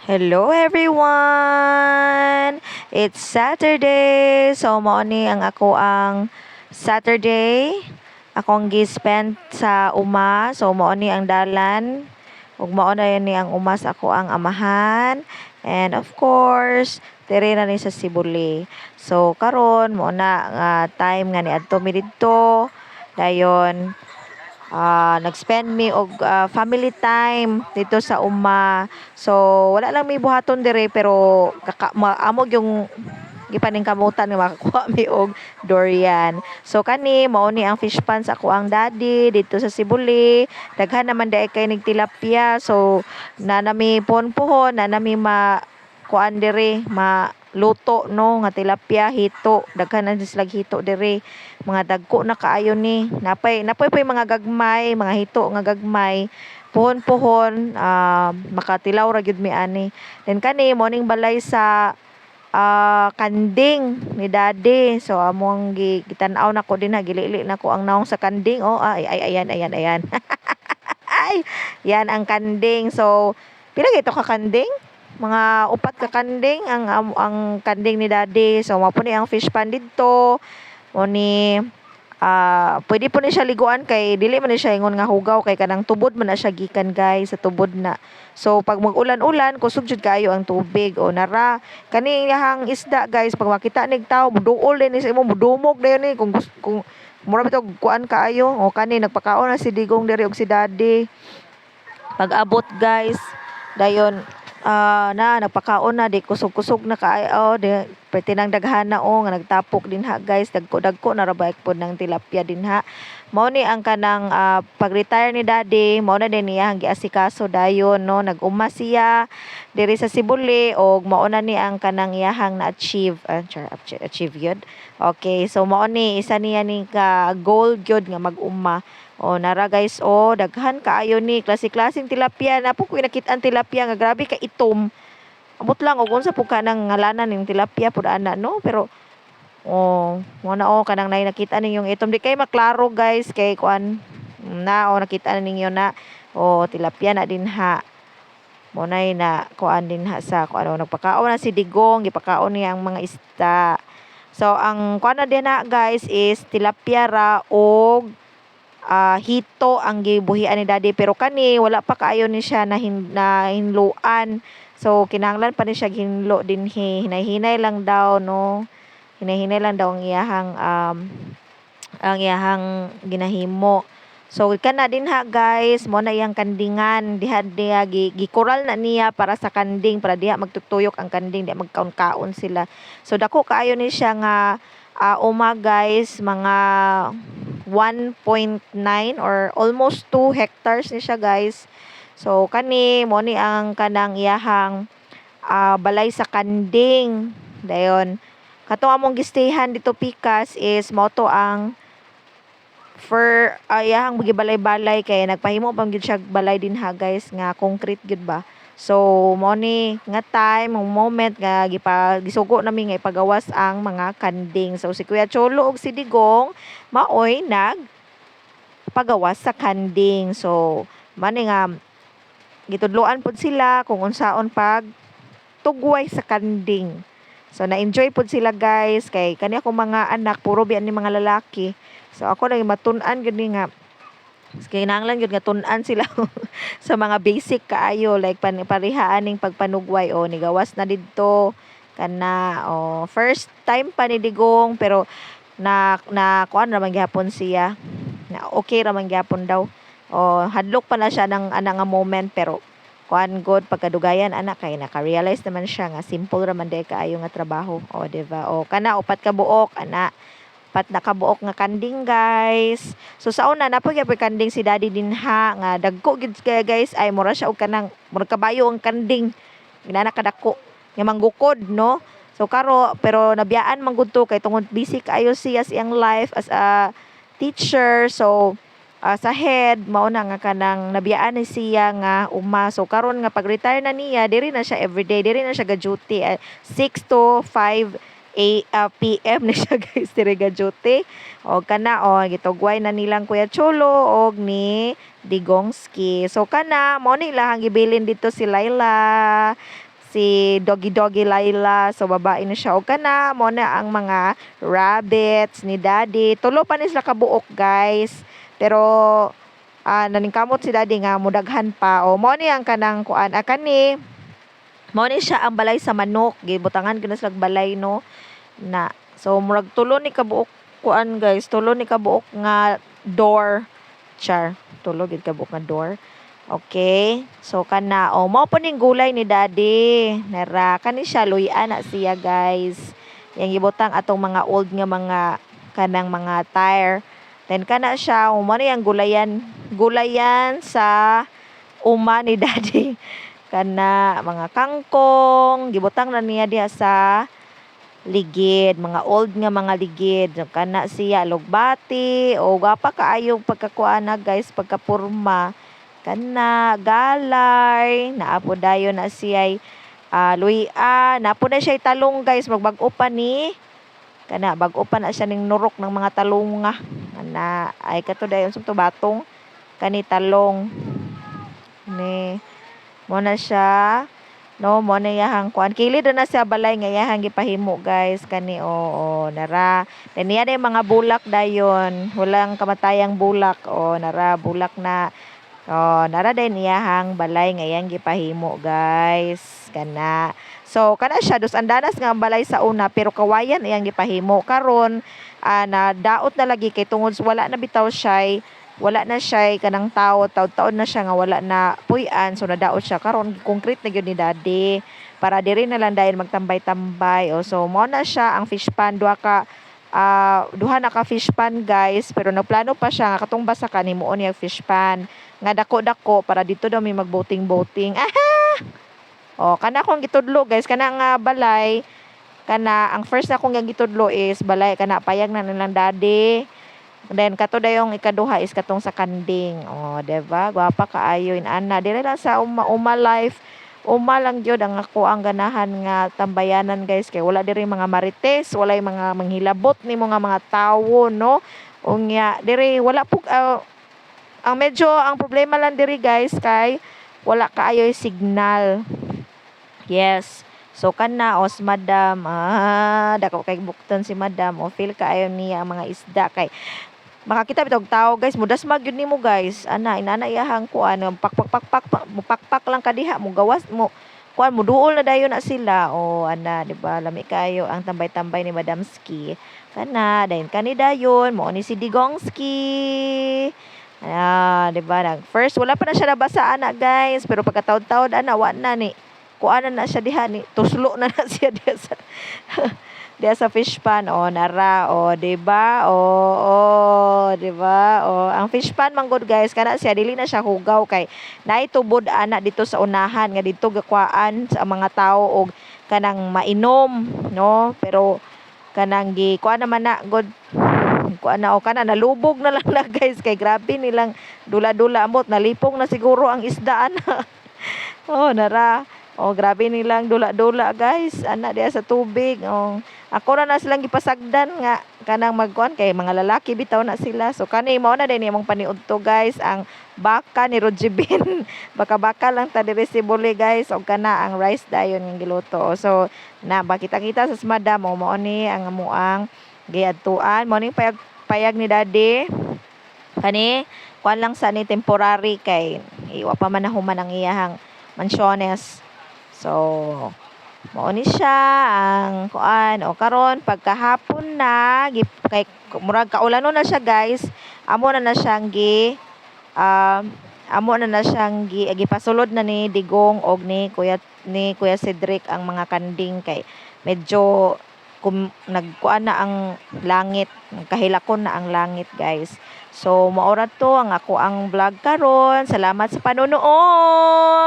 Hello everyone! It's Saturday. So mao ni ang ako ang Saturday. Akong gi-spend sa uma. So mao ni ang dalan. Ug mao na ni ang uma sa ako ang amahan. And of course, diri na ni sa Sibuli. So karon mo na nga time nga niadto mi didto. Dayon nag-spend mi og family time dito sa uma. So wala lang mi buhaton dire pero amog yung gipaningkamutan nga makakuha mi og durian. So kani mao ni ang fish pan sa ako ang daddy dito sa Sibuli. Daghan naman dai kay nig tilapia. So nanami ponpohon, nanami kuan dire luto no nga tilapia hito, daghan na sila hito dire, mga dagko na kaayo ni, napay mga gagmay, mga hito nga gagmay, puhon-puhon, makatilaw ra gyud mi ani. Then kani morning balay sa kanding ni daddy. So among gitan-aw nako din ha, gilili nako ang naong sa kanding. Oh ayan. Ay, yan ang kanding. So pila gito ka kanding? Mga upat ka kanding ang kanding ni daddy. So mao ni ang fish pan didto. O ni pwede po ni siya liguan kay dili man ni siya ingon nga hugaw kay kanang tubod man na siya gikan guys, sa tubod na. So pag mag-ulan-ulan kusog jud kayo ang tubig o nara kani yahang isda guys, pag makita nig tawo muduol din ni sa imo, mudumog dayon ni kung mura bitaw kuan kaayo. O kani nagpakaon na si Digong diri og si daddy. Pag abot guys, dayon nagpakaon na di kusog-kusog na kaayo di pwede nang daghana nga nagtapok din ha guys, dagko na rabayek pod ng tilapia din ha. Mao ni ang kanang pag-retire ni daddy, mao na din niya ang giasikaso dayon no, nag-uma siya diri sa Sibuli og mao na ni ang kanang iyahang na-achieve, achieve yun. Okay, so mao ni isa niya ni ka goal gyud nga mag-uma. O nara guys, daghan kaayo ni klase-klaseng tilapia. Napo ko nakit-an tilapia nga grabe ka itom. Amot lang og unsa po ka nang ngalanan ning tilapia pud ana no, pero mo na kanang nay nakita ninyong itom di kay maklaro guys kay kuan nakita na ninyo na tilapia na din ha. Mo na kuan din ha sa kuan nagpakaon na si Digong, gipakaon niya ang mga isda. So ang kuan na din na guys is tilapia ra og hito ang gibuhian ni daddy, pero kani wala pa kaayo ni siya na hinluan. So kinahanglan pa ni siya ginlo dinhi, hinay-hinay lang daw no, hinay-hinay lang daw ang iyahang ginahimo. So kana din ha guys, mo na iyang kandingan diha gikural na niya para sa kanding, para diha magtutuyok ang kanding, diha magkaon-kaon sila. So dako kaayo ni siya nga guys, mga 1.9 or almost 2 hectares ni siya guys. So kani mo ni ang kanang iyahang balay sa kanding. Dayon kato among gistayhan dito Pikas is moto ang iyahang gibalay-balay kay nagpahimo pang gyud siya balay din ha guys nga concrete gyud ba. So mo ni nga time moment nga gisugo nami nga ipagawas ang mga kanding. So si Kuya Cholo ug si Digong maoy pagawas sa kanding. So mani nga gitudloan pod sila kung unsaon pag tugway sa kanding. So na-enjoy pod sila guys kay kani akong mga anak puro biyan ni mga lalaki. So ako nang matun-an gyud ni nga kinahanglan gyud nga tun-an sila sa mga basic kaayo like parihaan ning pagpanugway nigawas na didto kana first time pa ni Digong pero na kuan ra man gyapon siya, na okay ra man gyapon daw. Hadlok pa na siya ng nga moment pero kuan good pagkadugayan anak kay naka-realize naman siya nga simple ra man day kaayo nga trabaho. Diba? Kana upat ka buok ana, pat nakabuok nga kanding guys. So sa una napoy kanding si daddy din ha nga dagko gid kaya guys, ay mura siya og kanang mura kabayo ang kanding ginana kadako nga manggukod no. So pero nabiyaan man gud to kay tungod busy kaayo siya sa iyang life as a teacher. So sa head mao na nga kanang nabiyaan ni siya nga uma. So karon nga pag-retire na niya diri na siya everyday, diri na siya ga duty 6 to 5 PM na siya guys diri ga duty. Kana gitugway na nilang Kuya Cholo og ni Digongski. So kana mo ni lahang gibilin dito si Laila. si Doggy Doggy Laila. So babae na siya og kana mo na ang mga rabbits ni Daddy. Tulo pa ni sila kabuok guys. Pero naningkamot si Daddy nga mudaghan pa. O mo ni ang kanang kuan kani. Mo ni siya ang balay sa manok. Gibutangan gina sila balay no na. So murag tulo ni kabuok kuan guys. Tulo ni kabuok nga door. Char. Tulo gid kabuok nga door. Okay. So kana mao po ning gulay ni Daddy. Nara kani siya luy-an na siya guys. Yang gibutang atong mga old nga mga kanang mga tire. Then kana siya mo ni ang gulayan sa uma ni Daddy. Kana mga kangkong gibutang na niya diha sa ligid, mga old nga mga ligid. Kana siya lugbati o gapa kaayo pagkakuana guys pagkapurma. Kana galay naapo dayon na siya luya naapo na siya talong guys magbag-o pa ni kana bag-o pa na siya ning nurok ng mga talong nga ana ay kato dayon sumto batong kani talong ni mo na siya no mo na yahang kuan kilid na siya balay nga yahang gipahimo guys kani nara then niya mga bulak dayon walang kamatayang bulak nara bulak na nara din iyahang balay nga iyang gipahimo guys kana so kana siya dos andanas nga balay sa una pero kawayan iyang gipahimo karon na daot na lagi kay tungod wala na bitaw siya kanang taon na siya nga wala na puy-an so nadaot siya karon concrete na gyud ni Daddy para diri na lang dayon magtambay-tambay so mo na siya ang fish pan duha na ka fish pan guys pero nagplano pa siya nga katong basa kanimuon yung fish pan nga dako-dako para dito daw may mag-boating. Kana akong gitudlo guys, kana nga balay, kana ang first na akong gitudlo is balay kana payag na nilang Daddy. Then kato dayong ikaduha is katong sa kanding. Diba? Gwapa kaayo ana. Dili lang sa uma life. Uma lang jud ang ako ang ganahan nga tambayanan guys kay wala diri mga marites, wala mga manghilabot nimo nga mga tawo no. Unya diri wala pug ang problema lang diri guys kay wala kaayoy signal. Yes. So kana si Madam dako kay bukton si Madam feel kaayo niya ang mga isda kay makakita bitog tao guys mudas magyud nimo guys inana iyahang kuan pakpak lang kadiha mo gawas mo kuan mo duol na dayon na sila di ba lami kayo ang tambay-tambay ni Madam Ski kana dayon kani dayon mo ni si Digongski di ba first wala pa na siya nabasa guys pero pagkataod-taod wa na ni kuanan na siya diha ni tuslo na siya diha sa diha sa fish pan nara di ba di ba ang fish pan manggod guys kana siya dili na siya hugaw kay naitubod ana dito sa unahan nga dito gakwaan sa mga tao og kanang mainom no pero kanang kuan naman na god kuan na kana nalubog na lang na guys kay grabe nilang dula-dula amot nalipong na siguro ang isda ana nara grabe nilang dula-dula guys ana diha sa tubig ako na silang gipasagdan nga kanang magkuan kay mga lalaki bitaw na sila so kani mao na din imong paniudto guys ang baka ni Rojibin baka lang ta diri si Buli guys og kana ang rice dayon nga giluto so na bakita-kita sa Madam mao ni ang amuang giadtuan mao ni payag ni Daddy kani kuan lang sa ni temporary kay iwa pa man human ang iyahang mansyones so mao ni siya ang kuan karon pagkahapon na kay murag kaulanon na siya guys amo na siyang gipasulod na ni Digong og ni Kuya Cedric ang mga kanding kay medyo nagkuan na ang langit kahilakon na ang langit guys so mao ra to ang ako ang vlog karon salamat sa panonood.